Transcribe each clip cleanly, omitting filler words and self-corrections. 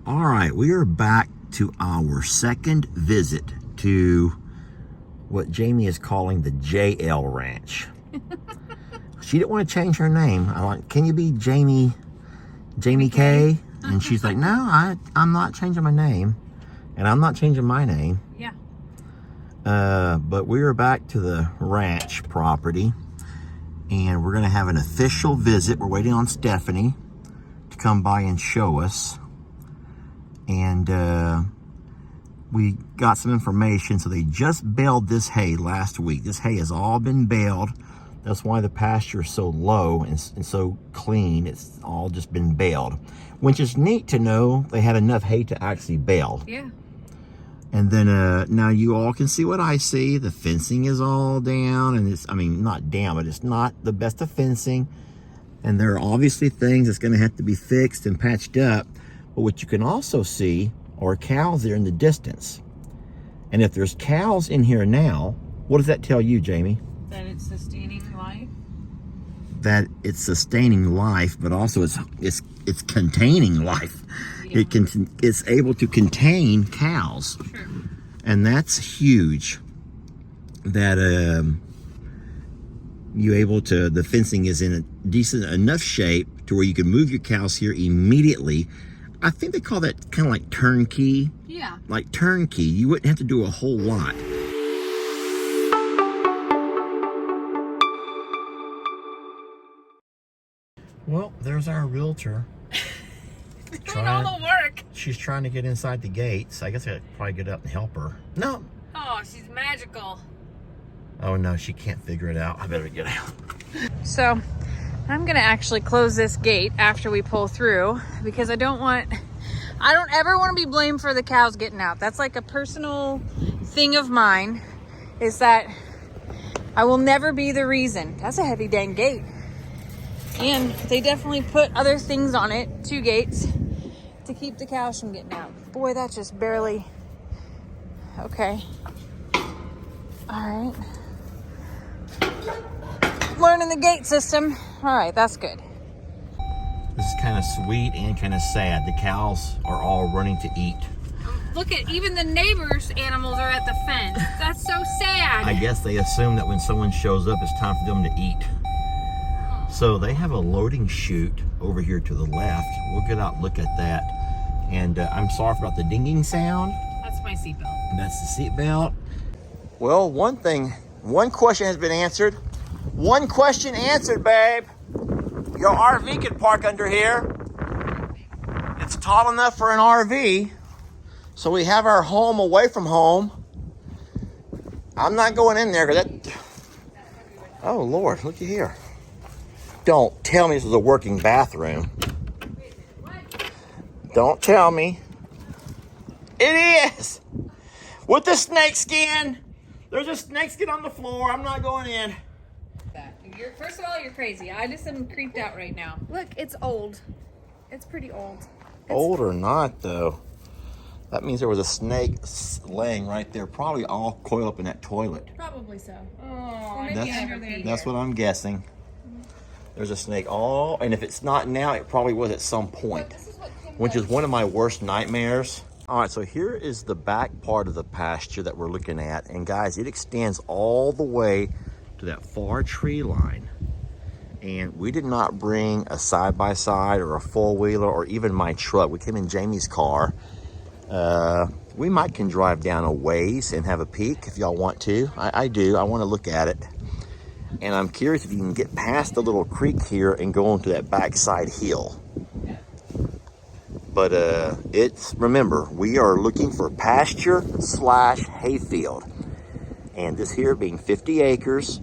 All right, we are back to our second visit to what Jamie is calling the JL Ranch. She didn't want to change her name. I like, can you be Jamie K? And she's like, no, I'm not changing my name. And I'm not changing my name. Yeah. But we are back to the ranch property. And we're going to have an official visit. We're waiting on Stephanie to come by and show us. And we got some information. So they just baled this hay last week. This hay has all been baled. That's why the pasture is so low and so clean. It's all just been baled, which is neat to know they had enough hay to actually bale. Yeah. And then now you all can see what I see. The fencing is all down, and it's, I mean, not down, but it's not the best of fencing. And there are obviously things that's going to have to be fixed and patched up. But what you can also see are cows there in the distance. And if there's cows in here now, what does that tell you, Jamie? That it's sustaining life. That it's sustaining life, but also it's containing life. Yeah. It's able to contain cows. Sure. And that's huge. That the fencing is in a decent enough shape to where you can move your cows here immediately. I think they call that kind of like turnkey. Yeah. Like turnkey. You wouldn't have to do a whole lot. Well, there's our realtor. Doing all the work. She's trying to get inside the gates. I guess I could probably get up and help her. No. Oh, she's magical. Oh no, she can't figure it out. I better get out. So, I'm gonna actually close this gate after we pull through because I don't ever want to be blamed for the cows getting out. That's like a personal thing of mine, is that I will never be the reason. That's a heavy dang gate. And they definitely put other things on it, 2 gates, to keep the cows from getting out. Boy, that just barely, okay. All right. Learning the gate system. All right, that's good. This is kind of sweet and kind of sad. The cows are all running to eat. Look at, even the neighbors' animals are at the fence. That's so sad. I guess they assume that when someone shows up, it's time for them to eat. So they have a loading chute over here to the left. We'll get out and look at that. And I'm sorry about the dinging sound. That's my seatbelt. That's the seatbelt. Well, one question has been answered. One question answered, babe. Your RV can park under here. It's tall enough for an RV. So we have our home away from home. I'm not going in there because that... Oh, Lord, looky here. Don't tell me this is a working bathroom. Don't tell me. It is. With the snake skin. There's a snake skin on the floor. I'm not going in. First of all, you're crazy. I just am creeped out right now. Look, it's old. It's pretty old. Old or not, though. That means there was a snake laying right there, probably all coiled up in that toilet. Probably so. Oh, that's what I'm guessing. There's a snake and if it's not now, it probably was at some point, which is one of my worst nightmares. All right, so here is the back part of the pasture that we're looking at. And guys, it extends all the way to that far tree line. And we did not bring a side-by-side or a four-wheeler or even my truck. We came in Jamie's car. We can drive down a ways and have a peek if y'all want to. I do. I want to look at it. And I'm curious if you can get past the little creek here and go onto that backside hill. But remember, we are looking for pasture/hayfield. And this here being 50 acres,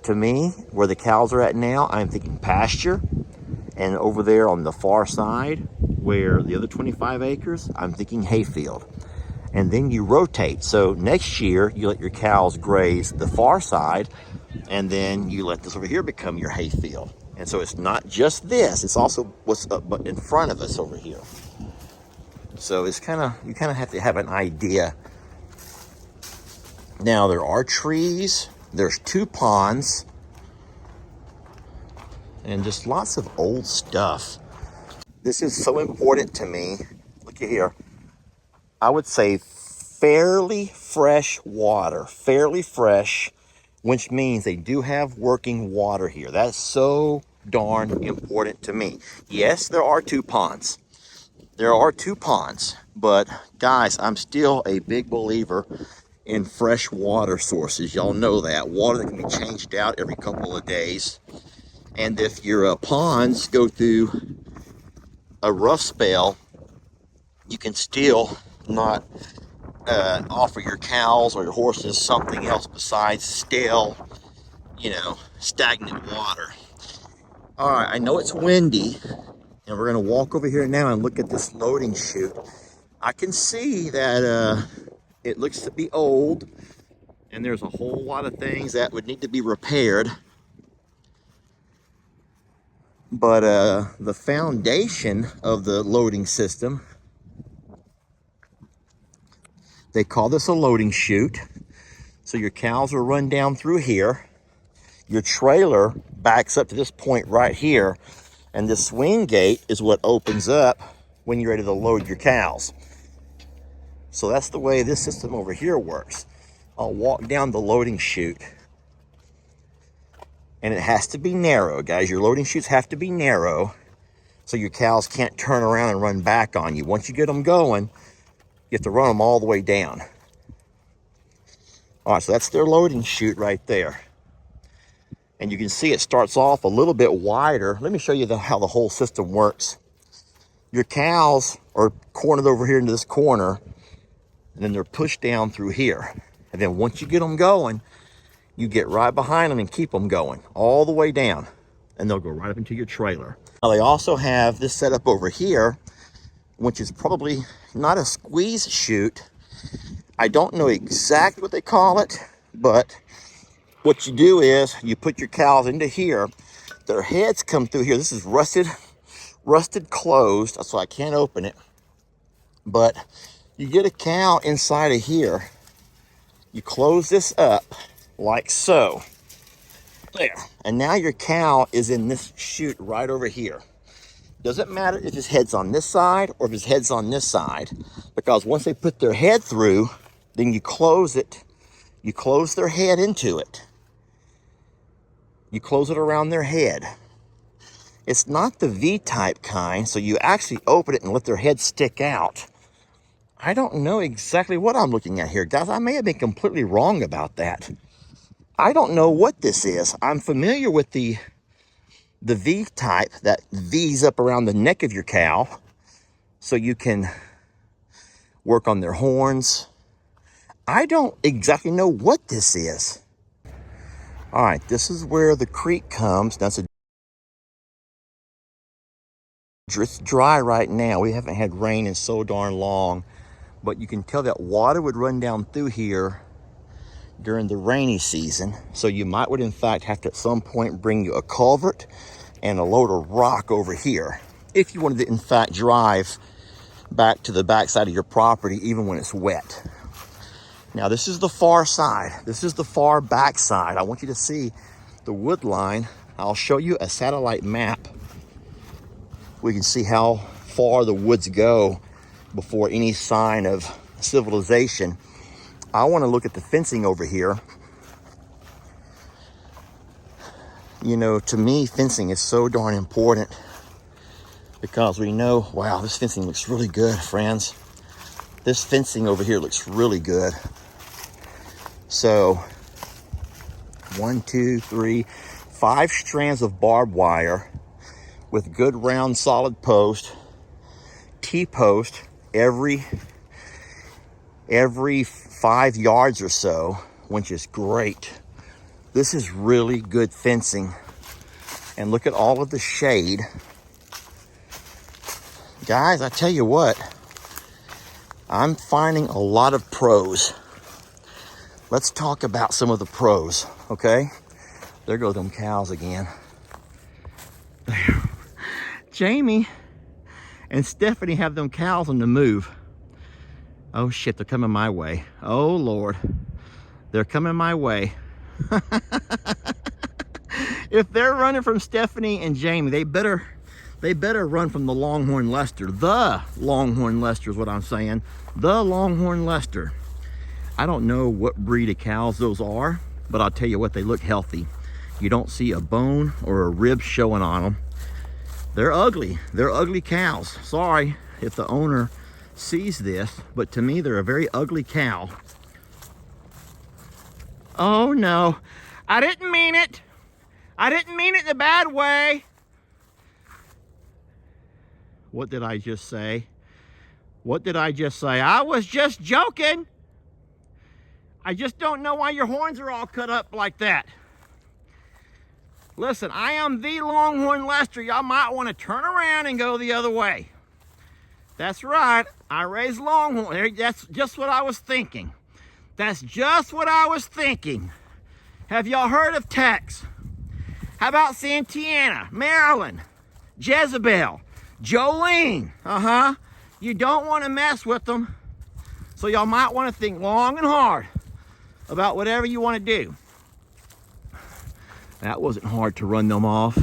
to me, where the cows are at now, I'm thinking pasture. And over there on the far side, where the other 25 acres, I'm thinking hayfield. And then you rotate. So next year, you let your cows graze the far side, and then you let this over here become your hayfield. And so it's not just this, it's also what's up in front of us over here. So it's you kind of have to have an idea. Now there are trees, there's 2 ponds, and just lots of old stuff. This is so important to me. Look you here. I would say fairly fresh water, fairly fresh, which means they do have working water here. That's so darn important to me. Yes, there are 2 ponds. There are 2 ponds, but guys, I'm still a big believer in fresh water sources. Y'all know that. Water that can be changed out every couple of days. And if your ponds go through a rough spell, you can still not offer your cows or your horses something else besides stale, stagnant water. All right, I know it's windy, and we're going to walk over here now and look at this loading chute. I can see that it looks to be old, and there's a whole lot of things that would need to be repaired. But the foundation of the loading system, they call this a loading chute. So your cows will run down through here. Your trailer backs up to this point right here. And this swing gate is what opens up when you're ready to load your cows. So that's the way this system over here works. I'll walk down the loading chute. And it has to be narrow, guys. Your loading chutes have to be narrow so your cows can't turn around and run back on you. Once you get them going, you have to run them all the way down. All right, so that's their loading chute right there. And you can see it starts off a little bit wider. Let me show you how the whole system works. Your cows are cornered over here into this corner, and then they're pushed down through here. And then once you get them going, you get right behind them and keep them going all the way down, and they'll go right up into your trailer. Now they also have this set up over here, which is probably not a squeeze chute. I don't know exactly what they call it, but what you do is you put your cows into here. Their heads come through here. This is rusted closed. That's why I can't open it. But you get a cow inside of here. You close this up like so. There. And now your cow is in this chute right over here. Doesn't matter if his head's on this side or if his head's on this side, because once they put their head through, then you close it. You close their head into it. You close it around their head. It's not the V-type kind, so you actually open it and let their head stick out. I don't know exactly what I'm looking at here, guys. I may have been completely wrong about that. I don't know what this is. I'm familiar with the V-type that V's up around the neck of your cow so you can work on their horns. I don't exactly know what this is. All right, this is where the creek comes. Now it's dry right now. We haven't had rain in so darn long, but you can tell that water would run down through here during the rainy season. So you would in fact have to at some point bring you a culvert and a load of rock over here if you wanted to in fact drive back to the backside of your property even when it's wet. Now this is the far side. This is the far back side. I want you to see the wood line. I'll show you a satellite map. We can see how far the woods go before any sign of civilization. I want to look at the fencing over here. You know, to me, fencing is so darn important because we know, wow, this fencing looks really good, friends. This fencing over here looks really good. So 1, 2, 3, 5 strands of barbed wire with good round solid post, T-post every 5 yards or so, which is great. This is really good fencing. And look at all of the shade. Guys, I tell you what, I'm finding a lot of pros. Let's talk about some of the pros, okay? There go them cows again. Jamie and Stephanie have them cows on the move. Oh shit, they're coming my way. Oh Lord, they're coming my way. If they're running from Stephanie and Jamie, they better they better run from the Longhorn Leicester. The Longhorn Leicester is what I'm saying. The Longhorn Leicester. I don't know what breed of cows those are, but I'll tell you what, they look healthy. You don't see a bone or a rib showing on them. They're ugly. They're ugly cows. Sorry if the owner sees this, but to me, they're a very ugly cow. Oh no, I didn't mean it. I didn't mean it in a bad way. What did I just say? What did I just say? I was just joking. I just don't know why your horns are all cut up like that. Listen, I am the Longhorn Leicester. Y'all might want to turn around and go the other way. That's right. I raised Longhorn. That's just what I was thinking. That's just what I was thinking. Have y'all heard of Tex? How about Santana, Maryland, Jezebel, Jolene? You don't want to mess with them. So y'all might want to think long and hard about whatever you want to do. That wasn't hard to run them off.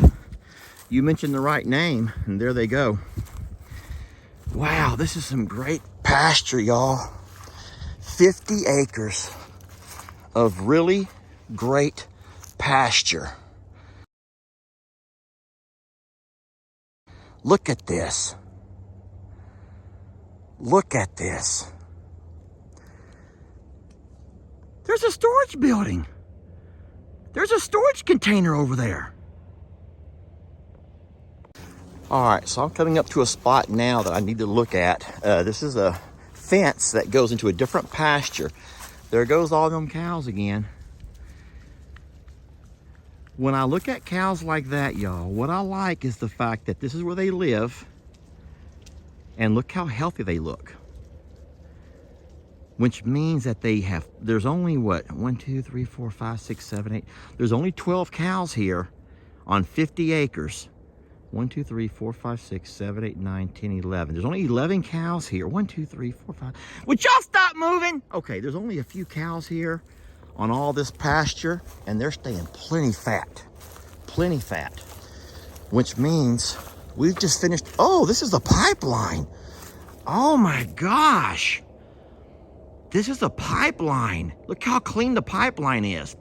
You mentioned the right name, and there they go. Wow, this is some great pasture, y'all. 50 acres of really great pasture. Look at this. Look at this. There's a storage building. There's a storage container over there. All right, so I'm coming up to a spot now that I need to look at. This is a fence that goes into a different pasture. There goes all them cows again. When I look at cows like that, y'all, what I like is the fact that this is where they live, and look how healthy they look. Which means that there's only what, 1, 2, 3, 4, 5, 6, 7, 8. There's only 12 cows here on 50 acres. 1, 2, 3, 4, 5, 6, 7, 8, 9, 10, 11. There's only 11 cows here. 1, 2, 3, 4, 5. Would y'all stop moving? Okay, there's only a few cows here on all this pasture, and they're staying plenty fat. Plenty fat. Which means we've just finished. Oh, this is the pipeline. Oh my gosh. This is a pipeline. Look how clean the pipeline is.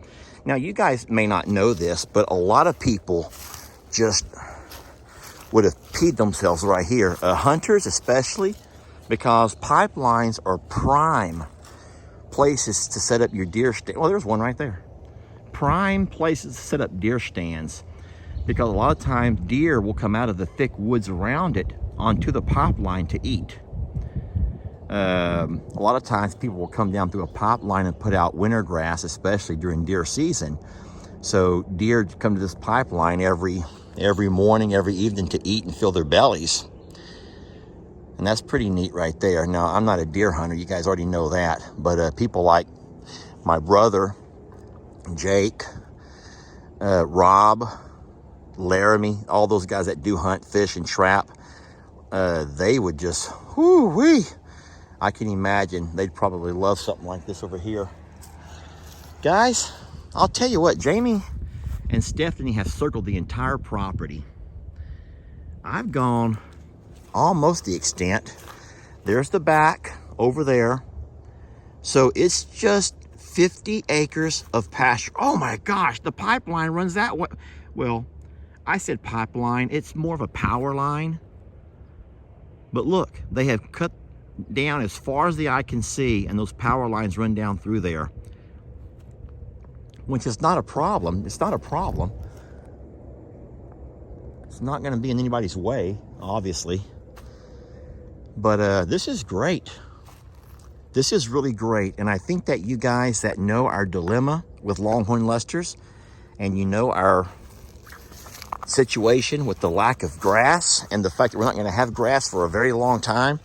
Now, you guys may not know this, but a lot of people just would have peed themselves right here. Hunters especially, because pipelines are prime places to set up your deer stand. Well, there's one right there. Prime places to set up deer stands, because a lot of times deer will come out of the thick woods around it onto the pipeline to eat. A lot of times people will come down through a pipeline and put out winter grass, especially during deer season. So deer come to this pipeline every morning, every evening to eat and fill their bellies. And that's pretty neat right there. Now, I'm not a deer hunter. You guys already know that. But people like my brother, Jake, Rob, Laramie, all those guys that do hunt, fish, and trap, they would just, whoo-wee. I can imagine they'd probably love something like this over here. Guys, I'll tell you what, Jamie and Stephanie have circled the entire property. I've gone almost the extent. There's the back over there. So it's just 50 acres of pasture. Oh my gosh, the pipeline runs that way. Well, I said pipeline. It's more of a power line. But look, they have cut down as far as the eye can see, and those power lines run down through there, which is not a problem. It's not a problem. It's not going to be in anybody's way, obviously. But this is great. This is really great. And I think that you guys that know our dilemma with Longhorn Leicesters, and you know our situation with the lack of grass and the fact that we're not going to have grass for a very long time,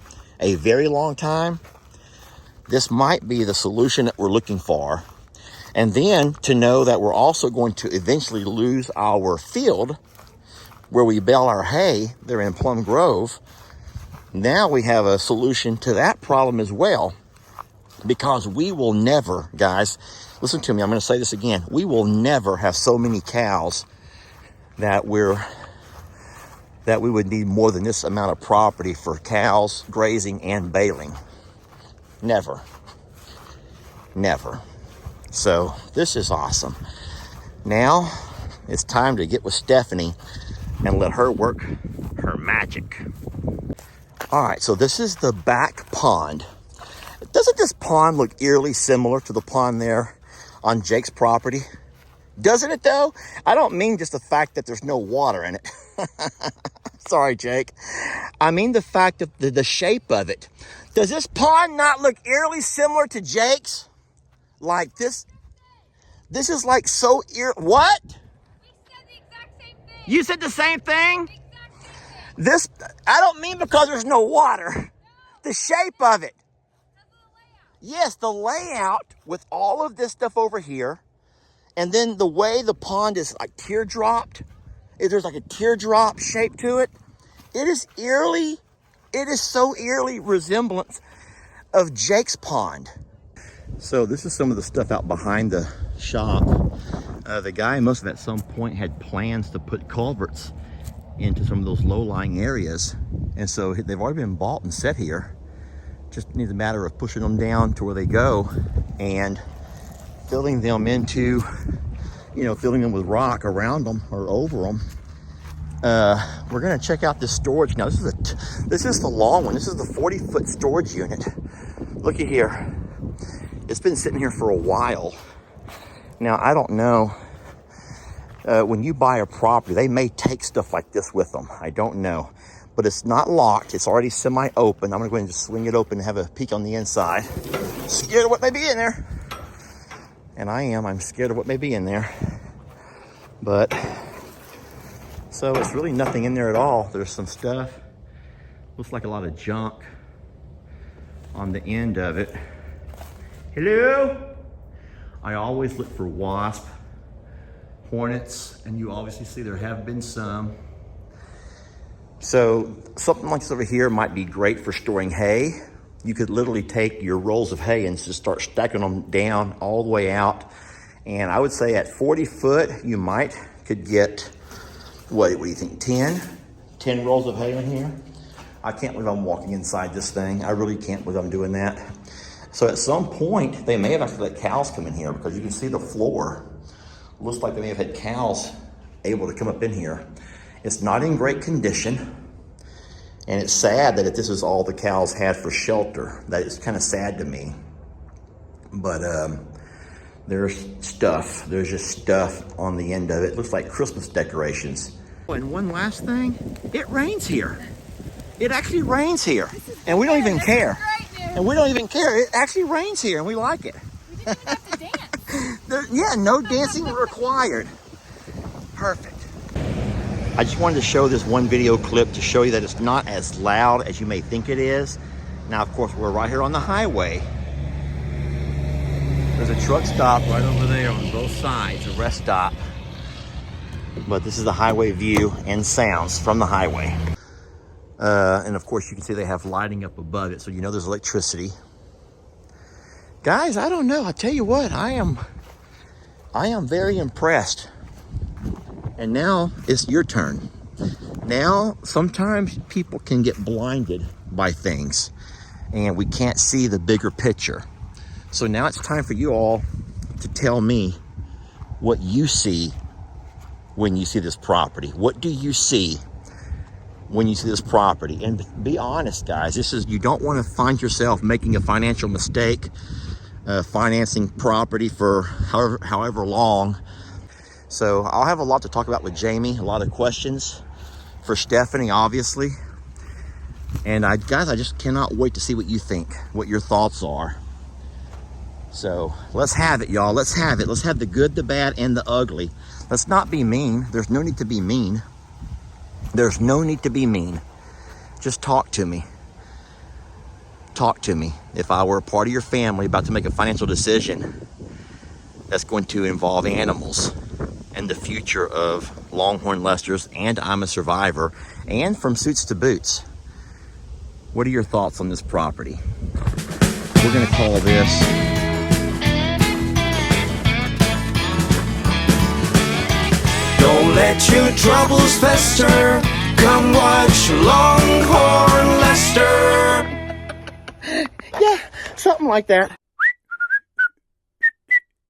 this might be the solution that we're looking for. And then to know that we're also going to eventually lose our field where we bale our hay there in Plum Grove. Now we have a solution to that problem as well, because we will never, guys, listen to me, I'm going to say this again, we will never have so many cows that we're that we would need more than this amount of property for cows, grazing, and baling. Never. Never. So this is awesome. Now it's time to get with Stephanie and let her work her magic. All right, so this is the back pond. Doesn't this pond look eerily similar to the pond there on Jake's property? Doesn't it though? I don't mean just the fact that there's no water in it. Sorry, Jake. I mean the fact of the shape of it. Does this pond not look eerily similar to Jake's? Like this? This is like so what? We said the exact same thing. You said the same thing? Exact same thing. This, I don't mean because there's no water. The shape of it. Yes, the layout with all of this stuff over here. And then the way the pond is like teardropped. There's like a teardrop shape to it. It is so eerily resemblance of Jake's pond. So this is some of the stuff out behind the shop. The guy must have at some point had plans to put culverts into some of those low-lying areas. And so they've already been bought and set here. Just needs a matter of pushing them down to where they go and filling them into, filling them with rock around them or over them. We're gonna check out this storage now. This is the long one. This is the 40-foot storage unit. Looky here. It's been sitting here for a while. Now, I don't know. When you buy a property, they may take stuff like this with them. I don't know. But it's not locked. It's already semi-open. I'm gonna go ahead and just swing it open and have a peek on the inside. Scared of what may be in there. And I'm scared of what may be in there. But, so it's really nothing in there at all. There's some stuff. Looks like a lot of junk on the end of it. Hello? I always look for wasp, hornets, and you obviously see there have been some. So something like this over here might be great for storing hay. You could literally take your rolls of hay and just start stacking them down all the way out. And I would say at 40 foot, you could get, what do you think, 10 rolls of hay in here? I can't believe I'm walking inside this thing. I really can't believe I'm doing that. So at some point, they may have actually let cows come in here because you can see the floor. Looks like they may have had cows able to come up in here. It's not in great condition. And it's sad that if this is all the cows had for shelter. That is kind of sad to me. But there's just stuff on the end of it. Looks like Christmas decorations. And one last thing, it rains here. It actually rains here. And we don't even care. And we don't even care. It actually rains here and we like it. We didn't even have to dance. Yeah, no dancing required. Perfect. I just wanted to show this one video clip to show you that it's not as loud as you may think it is. Now, of course, we're right here on the highway. There's a truck stop right over there on both sides, a rest stop. But this is the highway view and sounds from the highway. And of course, you can see they have lighting up above it, so you know there's electricity. Guys, I don't know. I tell you what, I am very impressed. And now it's your turn. Now, sometimes people can get blinded by things and we can't see the bigger picture. So now it's time for you all to tell me what you see when you see this property. What do you see when you see this property? And be honest, guys, you don't want to find yourself making a financial mistake, financing property for however long. So I'll have a lot to talk about with Jamie, a lot of questions for Stephanie, obviously. And guys, I just cannot wait to see what you think, what your thoughts are. So let's have it, y'all. Let's have it. Let's have the good, the bad, and the ugly. Let's not be mean. There's no need to be mean. There's no need to be mean. Just talk to me. Talk to me. If I were a part of your family about to make a financial decision that's going to involve animals and the future of Longhorn Lester's and I'm a Survivor and From Suits to Boots, what are your thoughts on this property? We're going to call this Don't let your troubles fester, Come watch Longhorn Lester. Yeah, something like that.